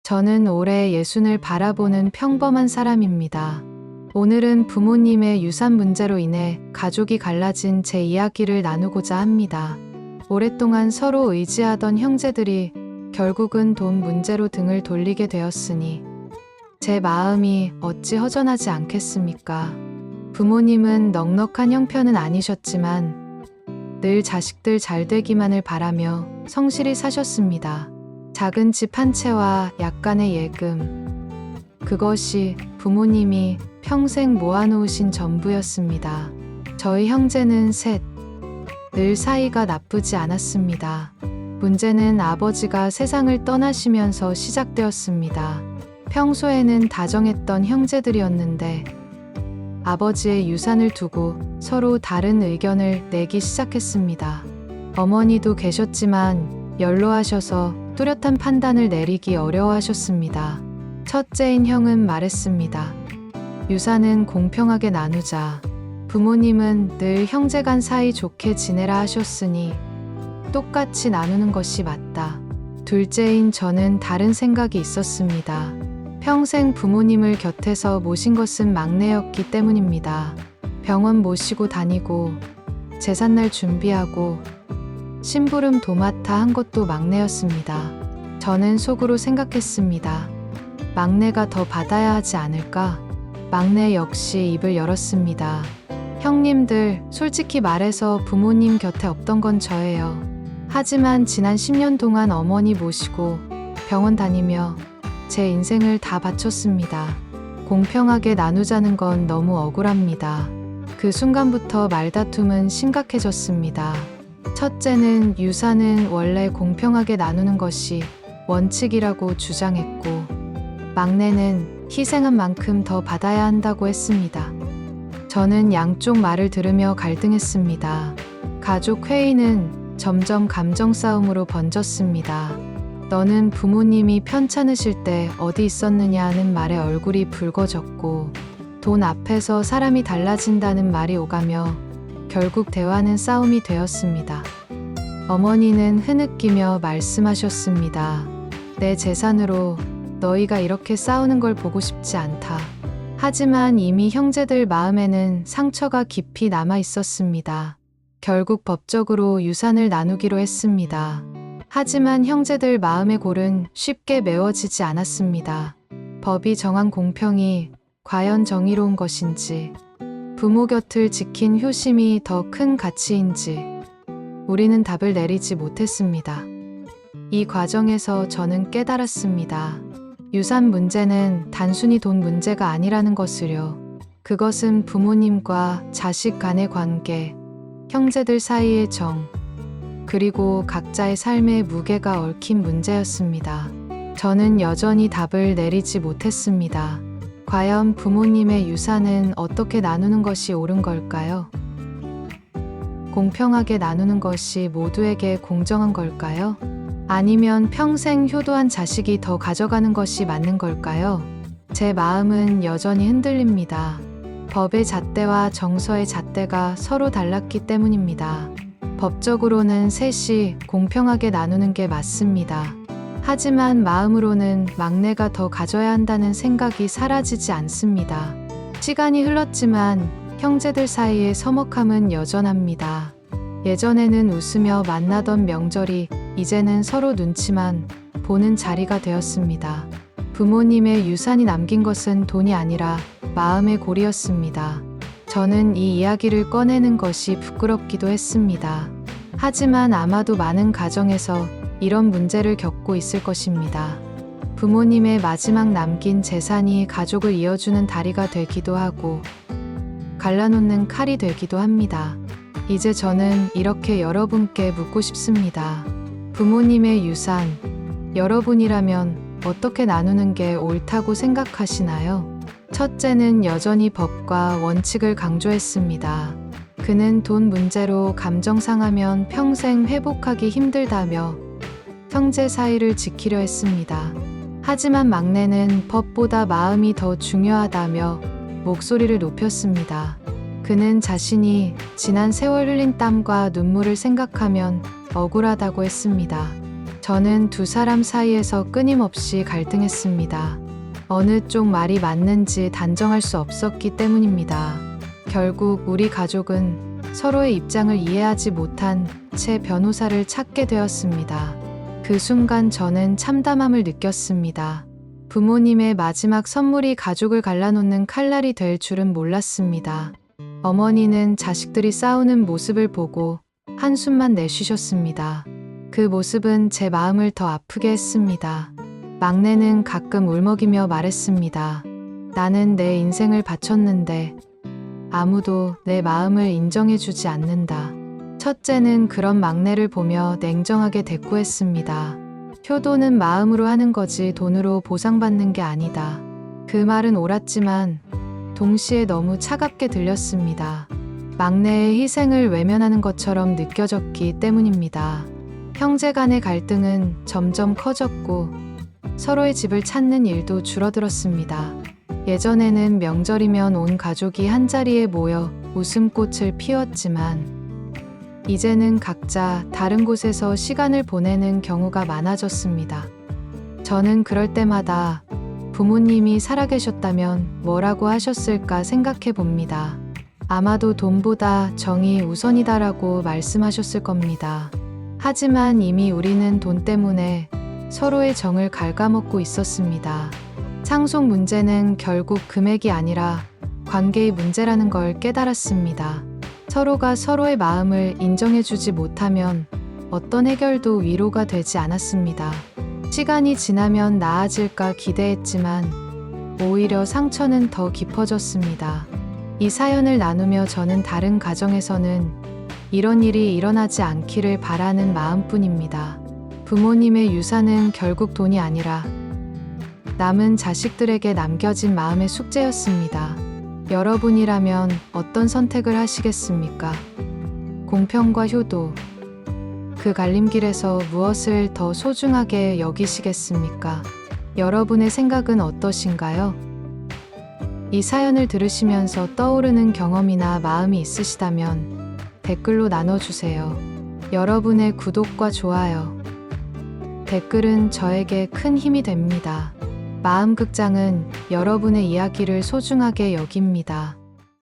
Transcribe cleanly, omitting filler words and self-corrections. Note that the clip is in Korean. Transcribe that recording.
저는 올해 예순을 바라보는 평범한 사람입니다. 오늘은 부모님의 유산 문제로 인해 가족이 갈라진 제 이야기를 나누고자 합니다. 오랫동안 서로 의지하던 형제들이 결국은 돈 문제로 등을 돌리게 되었으니 제 마음이 어찌 허전하지 않겠습니까? 부모님은 넉넉한 형편은 아니셨지만 늘 자식들 잘 되기만을 바라며 성실히 사셨습니다. 작은 집 한 채와 약간의 예금, 그것이 부모님이 평생 모아놓으신 전부였습니다. 저희 형제는 셋, 늘 사이가 나쁘지 않았습니다. 문제는 아버지가 세상을 떠나시면서 시작되었습니다. 평소에는 다정했던 형제들이었는데 아버지의 유산을 두고 서로 다른 의견을 내기 시작했습니다. 어머니도 계셨지만 연로하셔서 뚜렷한 판단을 내리기 어려워하셨습니다. 첫째인 형은 말했습니다. 유산은 공평하게 나누자. 부모님은 늘 형제간 사이 좋게 지내라 하셨으니 똑같이 나누는 것이 맞다. 둘째인 저는 다른 생각이 있었습니다. 평생 부모님을 곁에서 모신 것은 막내였기 때문입니다. 병원 모시고 다니고 제삿날 준비하고 심부름 도맡아 한 것도 막내였습니다. 저는 속으로 생각했습니다. 막내가 더 받아야 하지 않을까? 막내 역시 입을 열었습니다. 형님들, 솔직히 말해서 부모님 곁에 없던 건 저예요. 하지만 지난 10년 동안 어머니 모시고 병원 다니며 제 인생을 다 바쳤습니다. 공평하게 나누자는 건 너무 억울합니다. 그 순간부터 말다툼은 심각해졌습니다. 첫째는 유산은 원래 공평하게 나누는 것이 원칙이라고 주장했고, 막내는 희생한 만큼 더 받아야 한다고 했습니다. 저는 양쪽 말을 들으며 갈등했습니다. 가족 회의는 점점 감정 싸움으로 번졌습니다. 너는 부모님이 편찮으실 때 어디 있었느냐 하는 말에 얼굴이 붉어졌고, 돈 앞에서 사람이 달라진다는 말이 오가며 결국 대화는 싸움이 되었습니다. 어머니는 흐느끼며 말씀하셨습니다. 내 재산으로 너희가 이렇게 싸우는 걸 보고 싶지 않다. 하지만 이미 형제들 마음에는 상처가 깊이 남아 있었습니다. 결국 법적으로 유산을 나누기로 했습니다. 하지만 형제들 마음의 골은 쉽게 메워지지 않았습니다. 법이 정한 공평이 과연 정의로운 것인지, 부모 곁을 지킨 효심이 더 큰 가치인지 우리는 답을 내리지 못했습니다. 이 과정에서 저는 깨달았습니다. 유산 문제는 단순히 돈 문제가 아니라는 것을요. 그것은 부모님과 자식 간의 관계, 형제들 사이의 정, 그리고 각자의 삶의 무게가 얽힌 문제였습니다. 저는 여전히 답을 내리지 못했습니다. 과연 부모님의 유산은 어떻게 나누는 것이 옳은 걸까요? 공평하게 나누는 것이 모두에게 공정한 걸까요? 아니면 평생 효도한 자식이 더 가져가는 것이 맞는 걸까요? 제 마음은 여전히 흔들립니다. 법의 잣대와 정서의 잣대가 서로 달랐기 때문입니다. 법적으로는 셋이 공평하게 나누는 게 맞습니다. 하지만 마음으로는 막내가 더 가져야 한다는 생각이 사라지지 않습니다. 시간이 흘렀지만 형제들 사이의 서먹함은 여전합니다. 예전에는 웃으며 만나던 명절이 이제는 서로 눈치만 보는 자리가 되었습니다. 부모님의 유산이 남긴 것은 돈이 아니라 마음의 골이었습니다. 저는 이 이야기를 꺼내는 것이 부끄럽기도 했습니다. 하지만 아마도 많은 가정에서 이런 문제를 겪고 있을 것입니다. 부모님의 마지막 남긴 재산이 가족을 이어주는 다리가 되기도 하고 갈라놓는 칼이 되기도 합니다. 이제 저는 이렇게 여러분께 묻고 싶습니다. 부모님의 유산, 여러분이라면 어떻게 나누는 게 옳다고 생각하시나요? 첫째는 여전히 법과 원칙을 강조했습니다. 그는 돈 문제로 감정 상하면 평생 회복하기 힘들다며 형제 사이를 지키려 했습니다. 하지만 막내는 법보다 마음이 더 중요하다며 목소리를 높였습니다. 그는 자신이 지난 세월 흘린 땀과 눈물을 생각하면 억울하다고 했습니다. 저는 두 사람 사이에서 끊임없이 갈등했습니다. 어느 쪽 말이 맞는지 단정할 수 없었기 때문입니다. 결국 우리 가족은 서로의 입장을 이해하지 못한 채 변호사를 찾게 되었습니다. 그 순간 저는 참담함을 느꼈습니다. 부모님의 마지막 선물이 가족을 갈라놓는 칼날이 될 줄은 몰랐습니다. 어머니는 자식들이 싸우는 모습을 보고 한숨만 내쉬셨습니다. 그 모습은 제 마음을 더 아프게 했습니다. 막내는 가끔 울먹이며 말했습니다. 나는 내 인생을 바쳤는데 아무도 내 마음을 인정해주지 않는다. 첫째는 그런 막내를 보며 냉정하게 대꾸했습니다. 효도는 마음으로 하는 거지 돈으로 보상받는 게 아니다. 그 말은 옳았지만 동시에 너무 차갑게 들렸습니다. 막내의 희생을 외면하는 것처럼 느껴졌기 때문입니다. 형제 간의 갈등은 점점 커졌고 서로의 집을 찾는 일도 줄어들었습니다. 예전에는 명절이면 온 가족이 한자리에 모여 웃음꽃을 피웠지만 이제는 각자 다른 곳에서 시간을 보내는 경우가 많아졌습니다. 저는 그럴 때마다 부모님이 살아계셨다면 뭐라고 하셨을까 생각해 봅니다. 아마도 돈보다 정이 우선이다라고 말씀하셨을 겁니다. 하지만 이미 우리는 돈 때문에 서로의 정을 갉아먹고 있었습니다. 상속 문제는 결국 금액이 아니라 관계의 문제라는 걸 깨달았습니다. 서로가 서로의 마음을 인정해주지 못하면 어떤 해결도 위로가 되지 않았습니다. 시간이 지나면 나아질까 기대했지만 오히려 상처는 더 깊어졌습니다. 이 사연을 나누며 저는 다른 가정에서는 이런 일이 일어나지 않기를 바라는 마음뿐입니다. 부모님의 유산은 결국 돈이 아니라 남은 자식들에게 남겨진 마음의 숙제였습니다. 여러분이라면 어떤 선택을 하시겠습니까? 공평과 효도, 그 갈림길에서 무엇을 더 소중하게 여기시겠습니까? 여러분의 생각은 어떠신가요? 이 사연을 들으시면서 떠오르는 경험이나 마음이 있으시다면 댓글로 나눠주세요. 여러분의 구독과 좋아요, 댓글은 저에게 큰 힘이 됩니다. 마음극장은 여러분의 이야기를 소중하게 여깁니다.